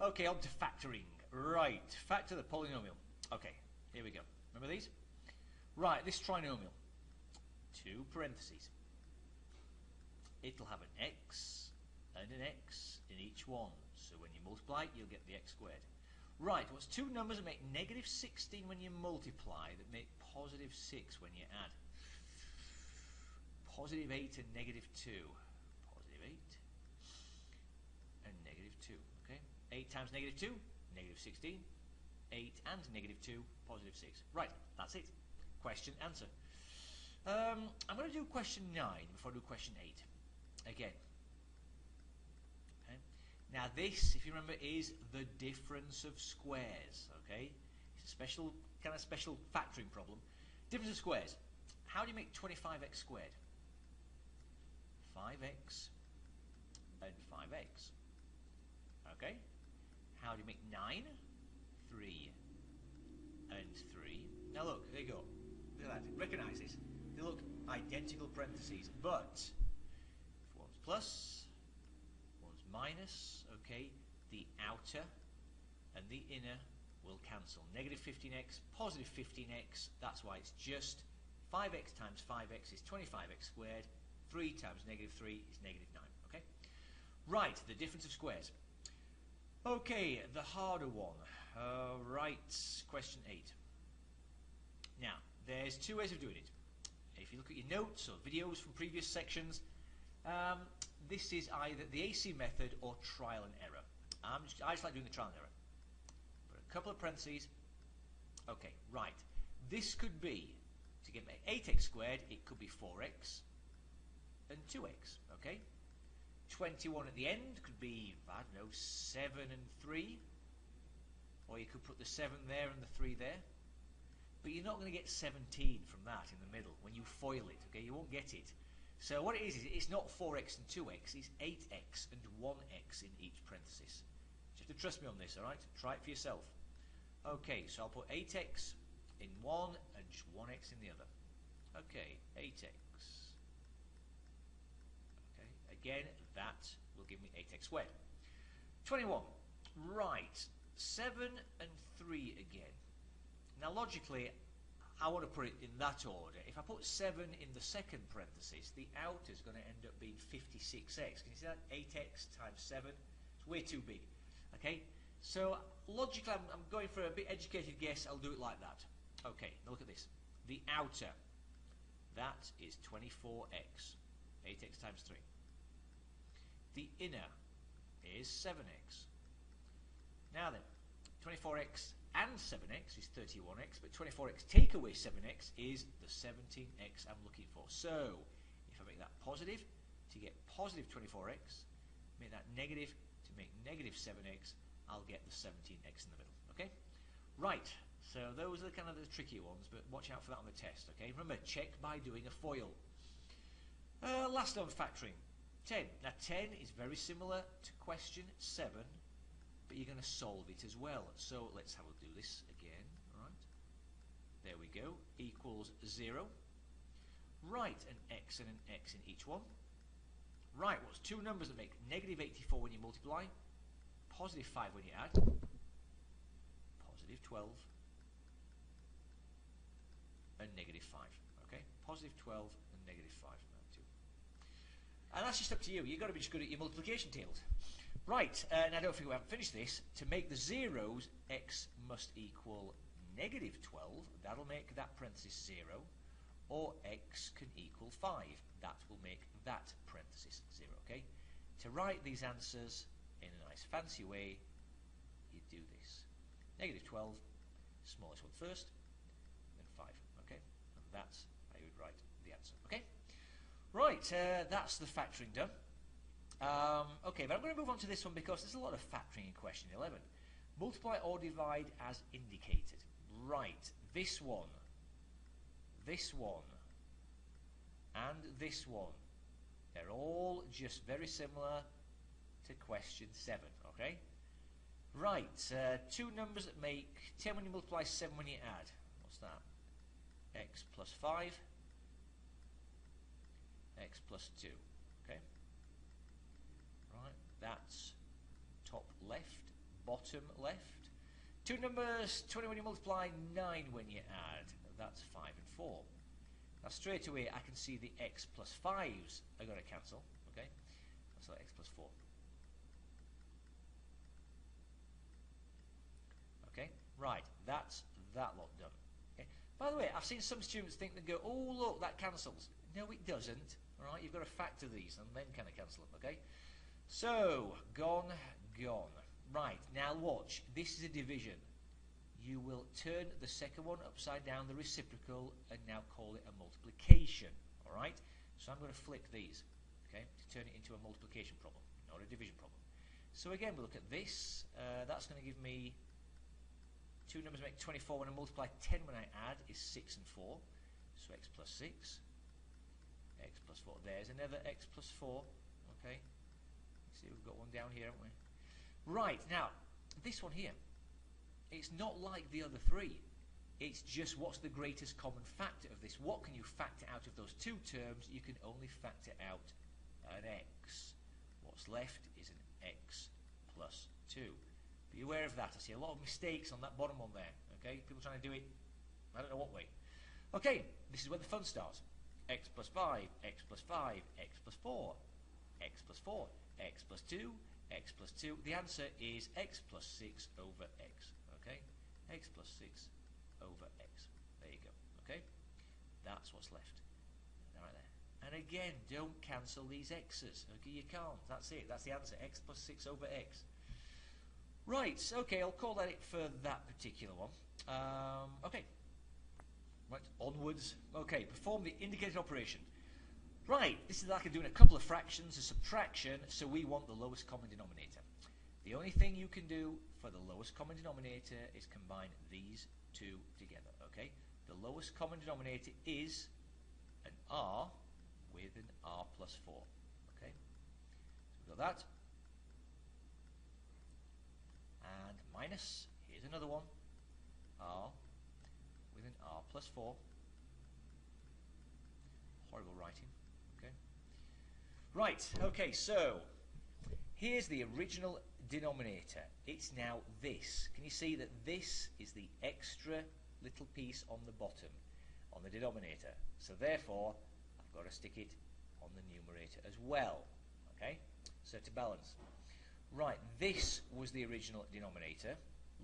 Okay, on to factoring. Right, factor the polynomial. Okay, here we go. Remember these? Right, this trinomial. Two parentheses. It'll have an x and an x in each one. So when you multiply, you'll get the x squared. Right, what's two numbers that make negative 16 when you multiply that make positive 6 when you add? Positive 8 and negative 2. Positive 8 and negative 2. Okay? 8 times negative 2, negative 16. 8 and negative 2, positive 6. Right, that's it. Question, answer. I'm going to do question 9 before I do question 8. Again. Okay? Now this, if you remember, is the difference of squares. Okay? It's a special, kind of special factoring problem. Difference of squares. How do you make 25x squared? 5x and 5x. Okay? How do you make 9? 3 and 3. Now look, there you go. Look at that. Recognize this. They look identical parentheses, but if one's plus, one's minus, okay, the outer and the inner will cancel. Negative 15x, positive 15x, that's why it's just 5x times 5x is 25x squared, 3 times negative 3 is negative 9, okay? Right, the difference of squares. Okay, the harder one. Right, question 8. Now, there's two ways of doing it. If you look at your notes or videos from previous sections, this is either the AC method or trial and error. I just like doing the trial and error. Put a couple of parentheses. Okay, right. This could be, to get my 8x squared, it could be 4x and 2x, okay? 21 at the end could be, I don't know, 7 and 3. Or you could put the 7 there and the 3 there. But you're not going to get 17 from that in the middle when you foil it, okay? You won't get it. So what it is it's not 4x and 2x, it's 8x and 1x in each parenthesis. You have to trust me on this, alright? Try it for yourself. Okay, so I'll put 8x in one and just 1x in the other. Okay, 8x. Okay, again, that will give me 8x squared. 21. Right, 7 and 3 again. Now logically, I want to put it in that order. If I put 7 in the second parenthesis, the outer is going to end up being 56x. Can you see that? 8x times 7. It's way too big. Okay? So logically, I'm going for a bit educated guess. I'll do it like that. Okay, now look at this. The outer, that is 24x. 8x times 3. The inner is 7x. Now then, 24x and 7x is 31x, but 24x take away 7x is the 17x I'm looking for. So, if I make that positive, to get positive 24x, make that negative, to make negative 7x, I'll get the 17x in the middle, okay? Right, so those are kind of the tricky ones, but watch out for that on the test, okay? Remember, check by doing a FOIL. Last on factoring, 10. Now 10 is very similar to question 7, but you're going to solve it as well. So let's have a do this again. Right, there we go. Equals 0. Right, an x and an x in each one. Right, what's two numbers that make negative 84 when you multiply, positive 5 when you add, positive 12 and negative 5. Okay, positive 12 and negative 5. And that's just up to you. You've got to be just good at your multiplication tables. Right, now don't forget we haven't finished this. To make the zeros, x must equal negative 12. That'll make that parenthesis 0. Or x can equal 5. That will make that parenthesis 0. Okay? To write these answers in a nice fancy way, you do this. Negative 12, smallest one first, then 5. Okay? And that's how you would write the answer. Okay? Right, that's the factoring done. Okay, but I'm going to move on to this one because there's a lot of factoring in question 11. Multiply or divide as indicated. Right, this one, and this one. They're all just very similar to question 7, okay? Right, two numbers that make 10 when you multiply, 7 when you add. What's that? X plus 5. X plus 2, okay? Right, that's top left, bottom left. Two numbers, 20 when you multiply, 9 when you add. That's 5 and 4. Now straight away I can see the x plus 5s are going to cancel. Okay, so x plus 4. Okay, right, that's that lot done. Okay. By the way, I've seen some students think they go, oh look, that cancels. No, it doesn't. All right, you've got to factor these and then kind of cancel them. Okay, so gone, gone. Right, now watch. This is a division. You will turn the second one upside down, the reciprocal, and now call it a multiplication. All right, so I'm going to flip these, okay, to turn it into a multiplication problem, not a division problem. So again, we look at this. That's going to give me two numbers make 24 when I multiply. 10 when I add is 6 and 4. So x plus 6, x plus 4. There's another x plus 4. Okay, see, we've got one down here, haven't we? Right, now, this one here, it's not like the other three. It's just what's the greatest common factor of this. What can you factor out of those two terms? You can only factor out an x. What's left is an x plus 2. Be aware of that. I see a lot of mistakes on that bottom one there. Okay, people trying to do it, I don't know what way. Okay, this is where the fun starts. X plus 5, x plus 5, x plus 4, x plus 4, x plus 2, x plus 2. The answer is x plus 6 over x. Okay, x plus 6 over x. There you go. Okay, that's what's left. Right there. And again, don't cancel these x's. Okay, you can't. That's it. That's the answer. X plus 6 over x. Right. Okay, I'll call that it for that particular one. Okay. Right. Onwards. Okay. Perform the indicated operation. Right, this is like doing a couple of fractions, a subtraction, so we want the lowest common denominator. The only thing you can do for the lowest common denominator is combine these two together, okay? The lowest common denominator is an r with an r plus 4, okay? So we've got that. And minus, here's another one, r with an r plus 4. Horrible writing. Right, okay, so here's the original denominator. It's now this. Can you see that this is the extra little piece on the bottom, on the denominator? So therefore, I've got to stick it on the numerator as well. Okay, so to balance. Right, this was the original denominator.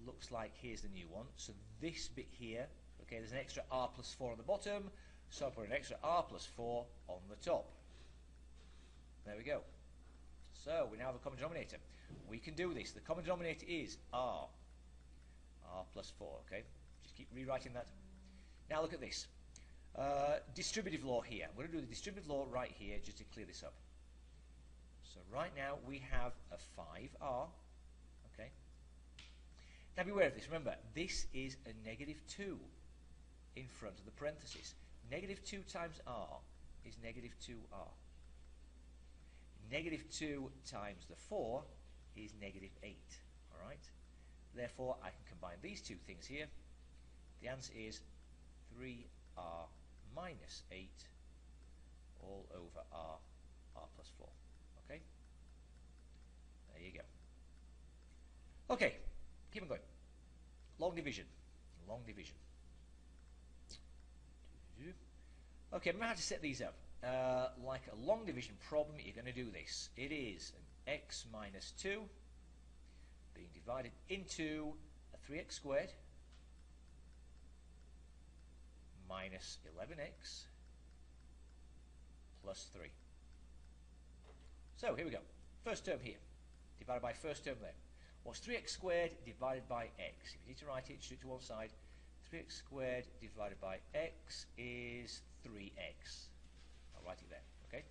Looks like here's the new one. So this bit here, okay, there's an extra r plus 4 on the bottom, so I'll put an extra r plus 4 on the top. There we go. So we now have a common denominator. We can do this. The common denominator is r plus 4. Okay, just keep rewriting that. Now look at this. Distributive law here. We're going to do the distributive law right here just to clear this up. So right now we have a 5r. Okay. Now be aware of this. Remember, this is a negative 2 in front of the parenthesis. Negative 2 times r is negative 2r. Negative 2 times the 4 is negative 8. Alright? Therefore, I can combine these two things here. The answer is 3r minus 8 all over r plus 4. Okay? There you go. Okay, keep on going. Long division. Long division. Okay, remember how to set these up. Like a long division problem, you're going to do this. It is an x minus 2 being divided into a 3x squared minus 11x plus 3. So here we go. First term here, divided by first term there. What's 3x squared divided by x? If you need to write it, shoot to one side. 3x squared divided by x is 3x. I'll write it there, okay?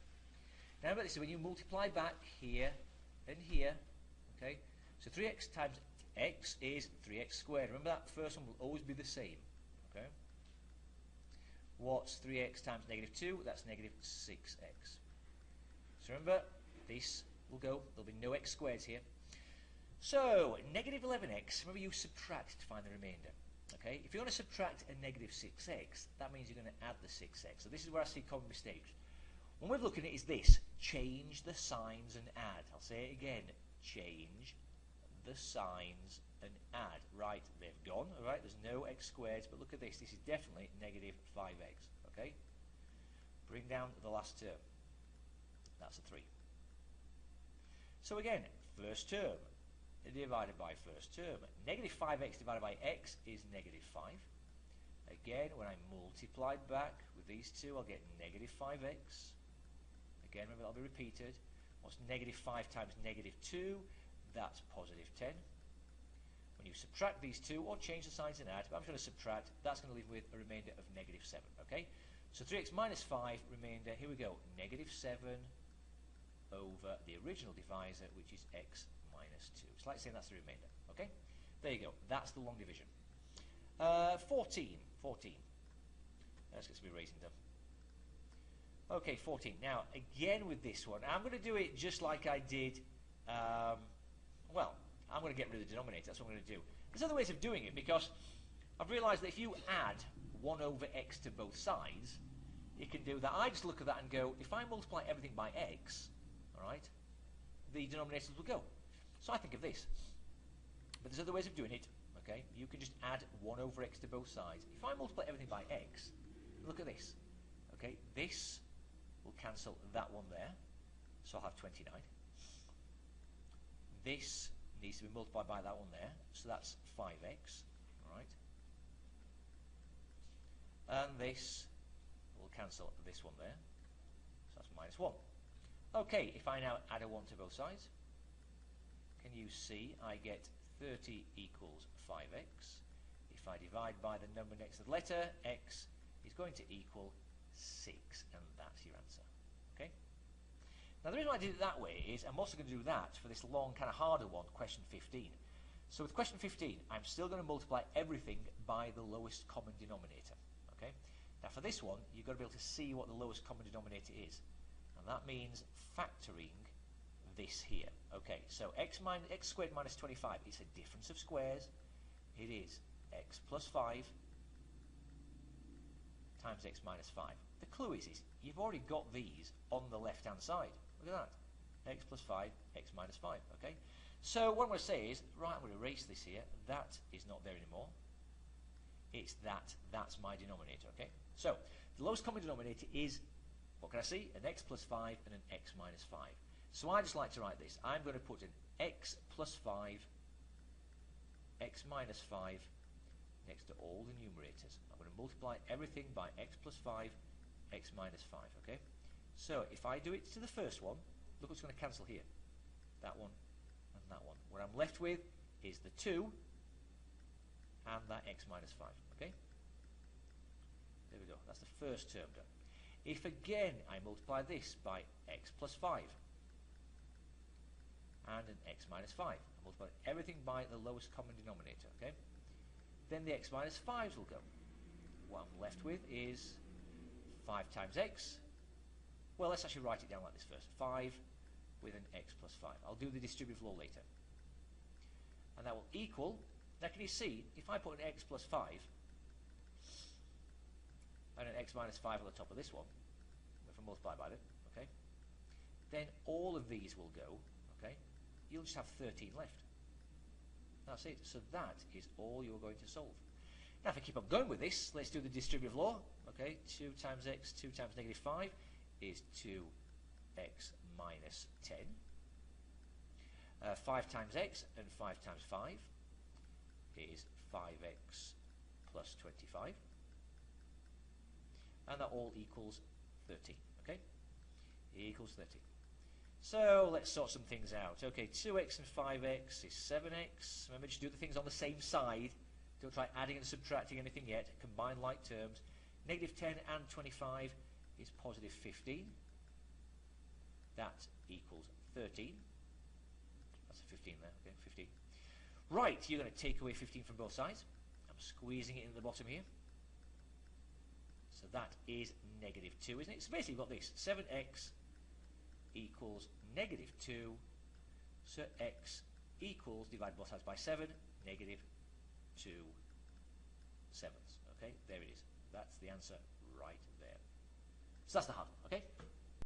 Now remember, this is when you multiply back here and here, okay? So 3x times x is 3x squared. Remember, that first one will always be the same, okay? What's 3x times negative 2? That's negative 6x. So remember, this will go, there'll be no x squareds here. So, negative 11x, remember you subtract to find the remainder. Okay, if you want to subtract a negative 6x, that means you're going to add the 6x. So this is where I see common mistakes. One way of looking at it is this: change the signs and add. I'll say it again: change the signs and add. Right, they've gone. All right, there's no x squared, but look at this. This is definitely negative 5x. Okay? Bring down the last term. That's a 3. So again, first term divided by first term. Negative 5x divided by x is negative 5. Again, when I multiply back with these two, I'll get negative 5x. Again, remember, that'll be repeated. What's negative 5 times negative 2? That's positive 10. When you subtract these two, or change the signs and add, but I'm going to subtract, that's going to leave with a remainder of negative 7. Okay? So 3x minus 5, remainder, here we go, negative 7 over the original divisor, which is x minus 2. It's like saying that's the remainder. Okay? There you go. That's the long division. 14. Let's get some erasing done. Okay, 14. Now, again with this one, I'm going to do it just like I did, well, I'm going to get rid of the denominator. That's what I'm going to do. There's other ways of doing it, because I've realized that if you add 1 over x to both sides, you can do that. I just look at that and go, if I multiply everything by x, all right, the denominators will go. So I think of this. But there's other ways of doing it. Okay, you can just add 1 over x to both sides. If I multiply everything by x, look at this. Okay, this will cancel that one there, so I'll have 29. This needs to be multiplied by that one there, so that's 5x. All right, and this will cancel this one there, so that's minus 1. Okay, if I now add a 1 to both sides, can you see I get 30 equals 5x. If I divide by the number next to the letter, x is going to equal 6, and that's your answer. Okay? Now the reason why I did it that way is I'm also going to do that for this long, kind of harder one, question 15. So with question 15, I'm still going to multiply everything by the lowest common denominator. Okay? Now for this one, you've got to be able to see what the lowest common denominator is. And that means factoring this here. Okay, so x squared minus 25 is a difference of squares. It is x plus 5 times x minus 5. The clue is you've already got these on the left-hand side. Look at that. X plus 5, x minus 5. Okay, so what I'm going to say is, right, I'm going to erase this here. That is not there anymore. It's that. That's my denominator. Okay, so the lowest common denominator is, what can I see? An x plus 5 and an x minus 5. So I just like to write this. I'm going to put an x plus 5, x minus 5 next to all the numerators. I'm going to multiply everything by x plus 5, x minus 5. Okay? So if I do it to the first one, look what's going to cancel here. That one and that one. What I'm left with is the 2 and that x minus 5. Okay? There we go. That's the first term done. If again I multiply this by x plus 5 and an x minus 5, I multiply everything by the lowest common denominator, okay? Then the x minus 5s will go. What I'm left with is 5 times x. Well, let's actually write it down like this first. 5 with an x plus 5. I'll do the distributive law later. And that will equal, now can you see, if I put an x plus 5 and an x minus 5 on the top of this one, if I multiply by it, okay, then all of these will go, okay, you'll just have 13 left. That's it. So that is all you're going to solve. Now if I keep on going with this, let's do the distributive law, okay, 2 times x, 2 times negative 5 is 2x minus 10. 5 times x and 5 times 5 is 5x plus 25. And that all equals 30. Okay? It equals 30. So let's sort some things out. Okay, 2x and 5x is 7x. Remember, just do the things on the same side. Don't try adding and subtracting anything yet. Combine like terms. Negative 10 and 25 is positive 15. That equals 13. That's a 15 there. Okay, 15. Right, you're going to take away 15 from both sides. I'm squeezing it in the bottom here. So that is negative 2, isn't it? So basically you've got this. 7x equals negative 2. So x equals, divide both sides by 7, negative 2 sevenths. Okay, there it is. That's the answer right there. So that's the hard one, okay?